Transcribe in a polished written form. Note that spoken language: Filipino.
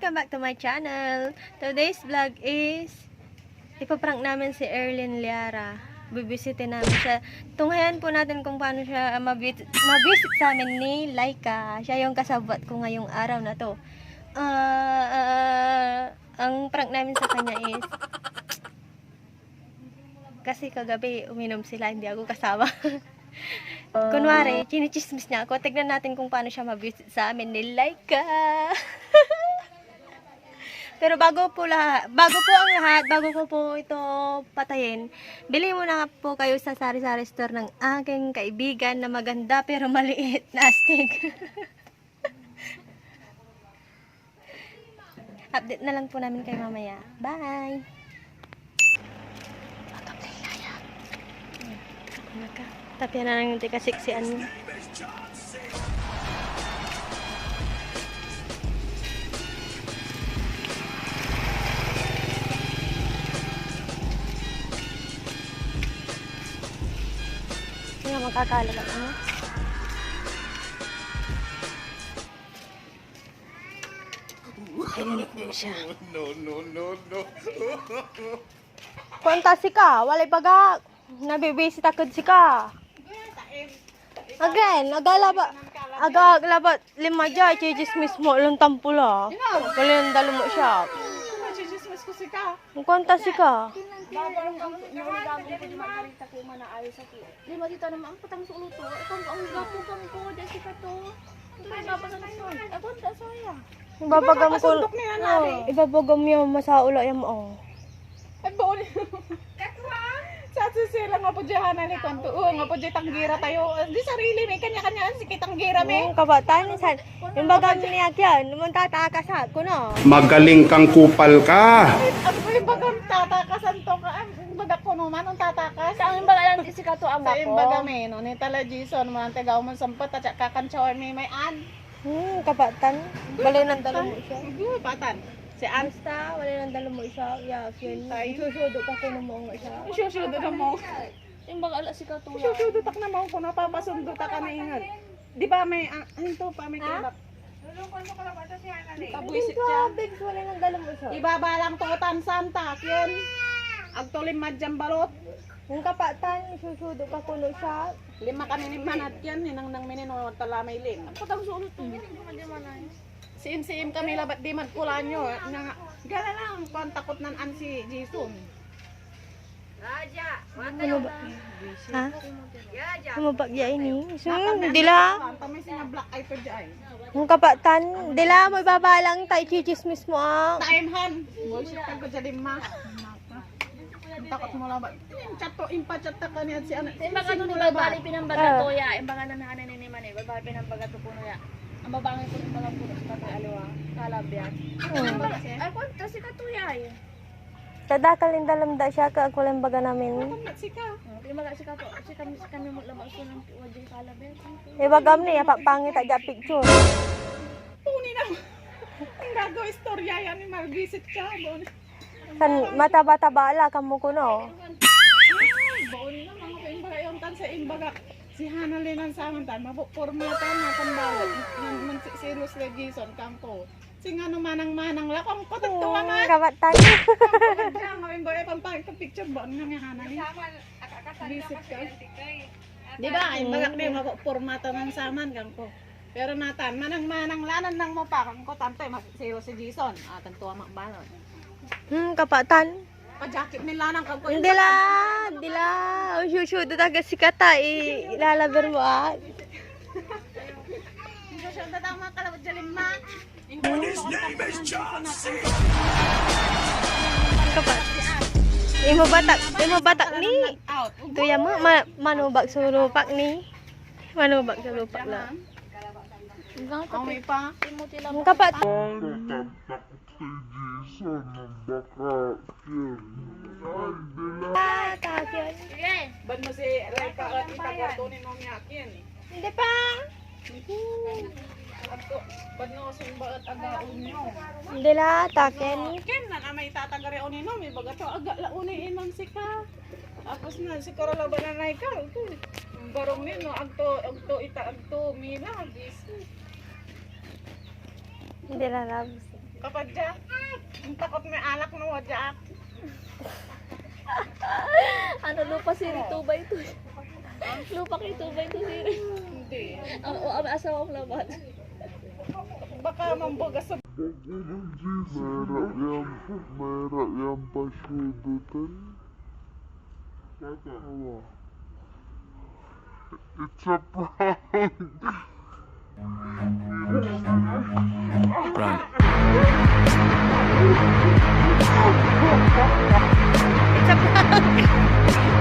Welcome back to my channel. Today's vlog is ipaprank namin si Erlyn Liara. Bibisitin namin siya. Tunghayan po natin kung paano siya mabisit sa amin ni Laika. Siya yung kasabot ko ngayong araw na to. Ang prank namin sa kanya is kasi kagabi uminom sila, hindi ako kasama. Kunwari, chinichismis niya ako. Tignan natin kung paano siya mabisit sa amin ni Laika. Pero bago ko po ito patayin, bili muna po kayo sa sari-sari store ng aking kaibigan na maganda pero maliit na astig. Update na lang po namin kayo mamaya. Bye! Tapya na lang yung tikasiksian mo. Hindi nga makakalagat mo. Ayan po siya. No. Kuantasi ka, walay bagak. Nabibisit akad si ka. Again, agalabat lima jay, chijis mismo lang tampula. Kali ang dalo mo siya. Chismis ko si ka. Kuantasi ka. Lima dito naman ang patang sa ulo to. Ikaw ang gapo kang ko dahil si ka to. Ito ay babasan na son. Ako da saya. Ibabagam ko. Ibabagam yung masaula yung mo. Ay baon. Sa sisila nga po diyan ni kanto. Nga po diyan tanggira tayo. Di sarili ni kanya-kanya si kitanggira me. Kabatan yung bagam niya yan, naman tatakasan ko na. Magaling kang kupal ka. Ako yung bagang tatakasan to ka. Ang baga ko naman ang tatakas. Sa ang baga lang si Kato ang Sa bako. imbaga me no ni tala Jason man tagaw man sampat at kakanchawar me may an. Kabatan. Balay ng dalo mo siya. Patan. Si an. Basta, wala nang dalo mo siya. Yakin. Susudo ka ko na mo nga siya. Susudo na mo. Yung baga ala si Kato. Susudo tak na mo kung napapasundo ta ka na ingat. Di ba may hinto pa may kalap. Pabuisit siya. Big, wala nang dalo mo siya. Ibaba lang tuutan santa. Yan. Agtulim madyang balot. Yung kapatan, susudo ka ko na siya. Lima kami ni manat yan. Hinang nang minino talamay ling. Patang sa ulo to. Hindi man ay. Siim kami labat di magkulan nyo. Gala lang. Kung takot nan an si Jason. Ano ba? Ha? Ano ba ini? Dila. Tamay siya black eye to dyan. Yung kapatan, dila mo ibabalang tayo chichismis mo ang. Timehan. Bullshit ka ko dyan ma. Takot mo labat. Chato impa-chat ka niya si anak. Yung baga nun ibabali pinambaga to ya. Yung baga nanahanan ni man eh. Ibabali pinambaga to puno ya. Ang babangin ko yung mga puno sa tatay aliwa. Kalab yan. Ay kontra si Kato ya eh. Tadakal yung dalamda siya ka walang baga namin. Tamat si ka. Yung baga si Kato. Si kami mo lamang ko ng wajay kalab yan. Ibagam niya, papangit aja picture. Puni na. Ang gagawin istorya yan ni mag-visit ka. San mataba-taba ala kamo ko no. Ay, baon na mga kaimbaga yung tan sa imbaga. Si Hana Linan sa amin tan, mapupormatan na pambalot. Man serious legison kampo. Si nga manang-manang la kung patagtuwa man. Kapatan. Kaya nga imbaga pampang ka picture ba nga ni Hana ni. Visit ka. Di ba? Imbaga di mapupormatan ng saman kampo. Pero natan, manang-manang lanan nang mo pa kung ko tanto serious si Jason. Tagtuwa makbalot. Kapatan. Pa-jacket nila nang kampo. Dila. Susudo taga si Kata ilalaber mo ah. Hindi siya tatang mga kalabot dyan ma. Imo batak ni. Out. Tuya mo manubag sa lupak ni. Manubag sa lupak la. Oh, may pa. Ang kapat. Takyan. Sige. Ba't mo si Laika at itagwarto ni Nong Yakin? Hindi pa. Ba't no simba at agaon nyo? Hindi la, takyan. Ken na may tatagari o ni Nong, may baga to aga launi inon si ka. Tapos na si Corolla ba na Laika? Barong ni no, agto mila. Hindi la labs. Kapag Jack, ang takot may alak no Jack. Ano lupa si Rito ba ito? Lupa kay ito ba ito si Hindi. ang asawang laban. Baka mamboga sa Merah yang pashudutan. It's a prank. It's a prank.